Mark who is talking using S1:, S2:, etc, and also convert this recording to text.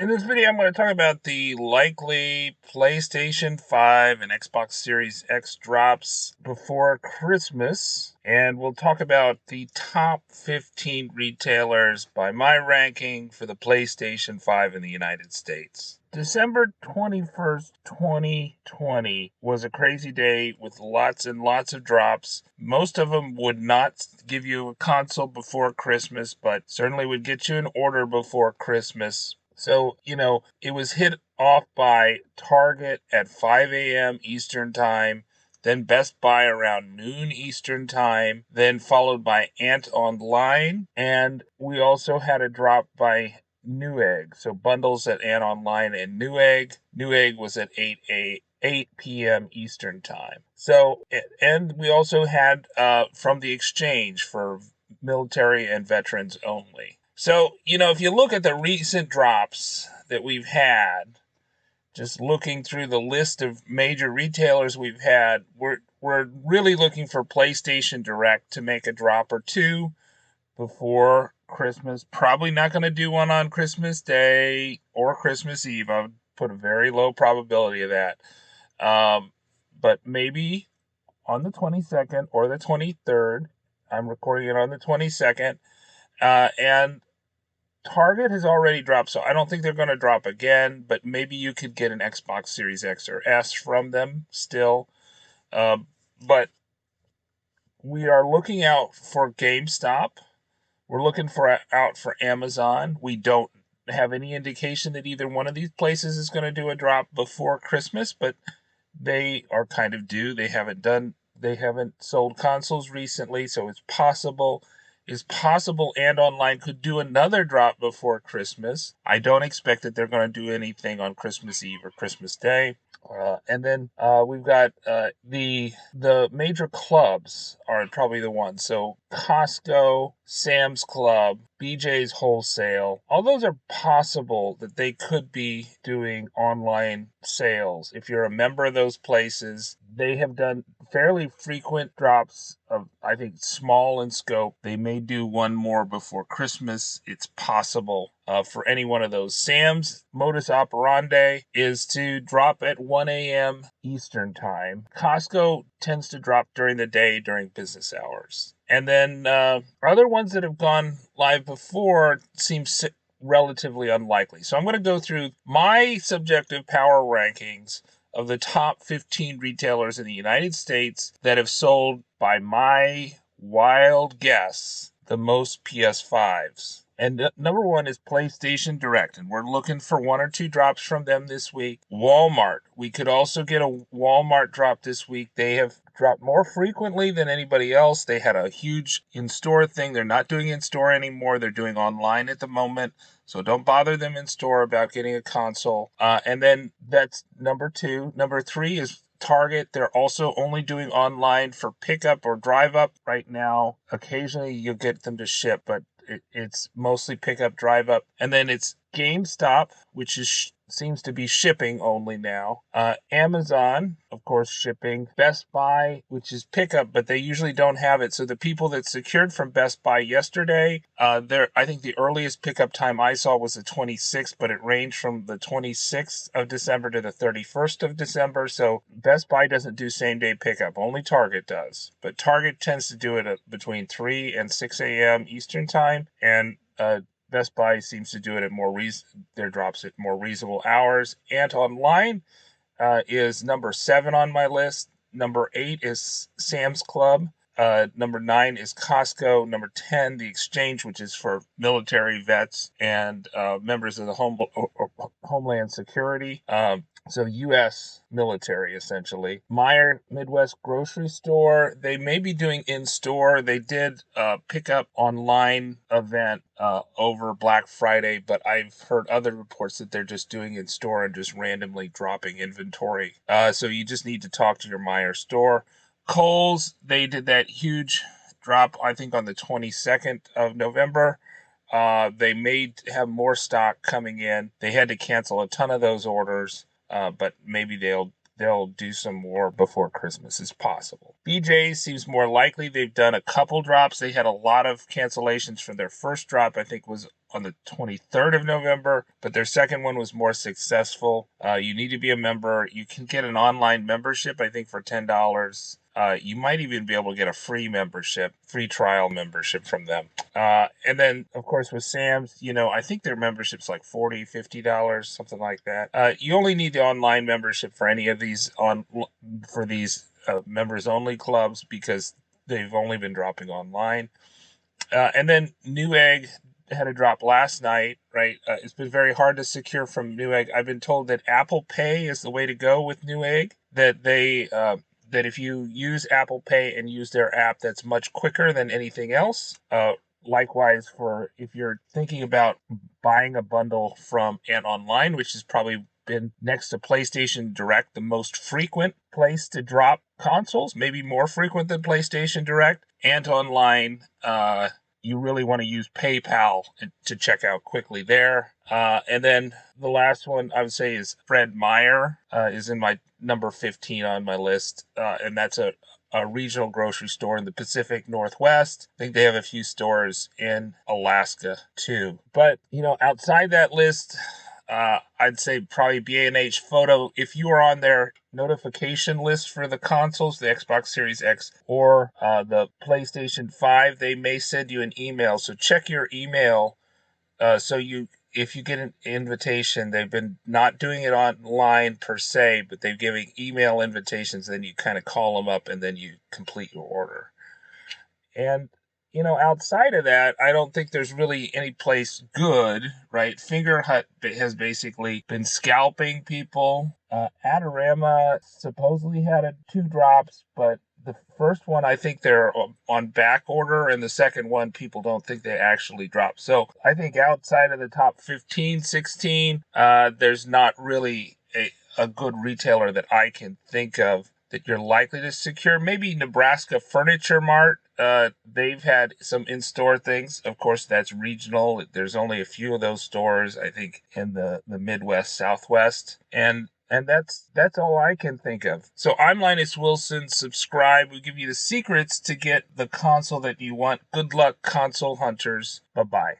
S1: In this video, I'm going to talk about the likely PlayStation 5 and Xbox Series X drops before Christmas. And we'll talk about the top 15 retailers by my ranking for the PlayStation 5 in the United States. December 21st, 2020 was a crazy day with lots and lots of drops. Most of them would not give you a console before Christmas, but certainly would get you an order before Christmas. So, it was hit off by Target at 5 a.m. Eastern Time, then Best Buy around noon Eastern Time, then followed by AntOnline, and we also had a drop by NewEgg. So bundles at AntOnline and NewEgg. NewEgg was at 8 p.m. Eastern Time. So, and we also had from the exchange for military and veterans only. So, if you look at the recent drops that we've had, just looking through the list of major retailers we've had, we're really looking for PlayStation Direct to make a drop or two before Christmas. Probably not going to do one on Christmas Day or Christmas Eve. I would put a very low probability of that. But maybe on the 22nd or the 23rd. I'm recording it on the 22nd. And Target has already dropped, so I don't think they're going to drop again, but maybe you could get an Xbox Series X or S from them still. But we are looking out for GameStop. We're looking out for Amazon. We don't have any indication that either one of these places is going to do a drop before Christmas, but they are kind of due. They haven't sold consoles recently, so it's possible AntOnline could do another drop before Christmas. I don't expect that they're going to do anything on Christmas Eve or Christmas Day. And then we've got the major clubs are probably the ones. So Costco, Sam's Club, BJ's Wholesale. All those are possible that they could be doing online sales. If you're a member of those places, they have done fairly frequent drops of, I think, small in scope. They may do one more before Christmas. It's possible for any one of those. Sam's modus operandi is to drop at 1 a.m. Eastern Time. Costco tends to drop during the day during business hours. And then other ones that have gone live before seem relatively unlikely. So I'm going to go through my subjective power rankings of the top 15 retailers in the United States that have sold, by my wild guess, the most PS5s. And number one is PlayStation Direct, and we're looking for one or two drops from them this week. Walmart. We could also get a Walmart drop this week. They have dropped more frequently than anybody else. They had a huge in-store thing. They're not doing in-store anymore. They're doing online at the moment. So don't bother them in store about getting a console. And then that's number two. Number three is Target. They're also only doing online for pickup or drive up right now. Occasionally you'll get them to ship, but it's mostly pickup, drive up. And then it's GameStop, which seems to be shipping only now. Amazon, of course, shipping. Best Buy, which is pickup, but they usually don't have it. So the people that secured from Best Buy yesterday, I think the earliest pickup time I saw was the 26th, but it ranged from the 26th of December to the 31st of December. So Best Buy doesn't do same-day pickup. Only Target does. But Target tends to do it between 3 and 6 a.m. Eastern Time, and Best Buy seems to do it at their drops at more reasonable hours. AntOnline is number 7 on my list. Number 8 is Sam's Club. Number 9 is Costco. Number 10, The Exchange, which is for military vets and members of the Homeland Security. So U.S. military, essentially. Meyer Midwest Grocery Store, they may be doing in-store. They did a pick-up online event over Black Friday, but I've heard other reports that they're just doing in-store and just randomly dropping inventory. So you just need to talk to your Meyer store. Khohl's, they did that huge drop, I think, on the 22nd of November. They may have more stock coming in. They had to cancel a ton of those orders. But maybe they'll they'll do some more before Christmas. It's possible. BJ seems more likely. They've done a couple drops. They had a lot of cancellations from their first drop, I think was on the 23rd of November, but their second one was more successful. You need to be a member. You can get an online membership, I think, for $10. You might even be able to get a free membership, free trial membership from them. And then, of course, with Sam's, I think their membership's like $40, $50, something like that. You only need the online membership for any of these for these members only clubs because they've only been dropping online. And then Newegg had a drop last night, right? It's been very hard to secure from Newegg. I've been told that Apple Pay is the way to go with Newegg, that that if you use Apple Pay and use their app, that's much quicker than anything else. Likewise, for if you're thinking about buying a bundle from AntOnline, which has probably been next to PlayStation Direct, the most frequent place to drop consoles, maybe more frequent than PlayStation Direct. AntOnline, you really want to use PayPal to check out quickly there. And then the last one I would say is Fred Meyer, is in my number 15 on my list. And that's a regional grocery store in the Pacific Northwest. I think they have a few stores in Alaska too. But, outside that list, I'd say probably B&H Photo. If you are on their notification list for the consoles, the Xbox Series X or the PlayStation 5, they may send you an email. So check your email. If you get an invitation, they've been not doing it online per se, but they're giving email invitations. Then you kind of call them up and then you complete your order. And outside of that, I don't think there's really any place good, right? Finger Hut has basically been scalping people. Adorama supposedly had 2 drops, but the first one, I think they're on back order, and the second one, people don't think they actually dropped. So I think outside of the top 15, 16, there's not really a good retailer that I can think of that you're likely to secure. Maybe Nebraska Furniture Mart. They've had some in-store things. Of course, that's regional. There's only a few of those stores, I think, in the Midwest, Southwest. And that's all I can think of. So I'm Linus Wilson. Subscribe. We give you the secrets to get the console that you want. Good luck, console hunters. Bye-bye.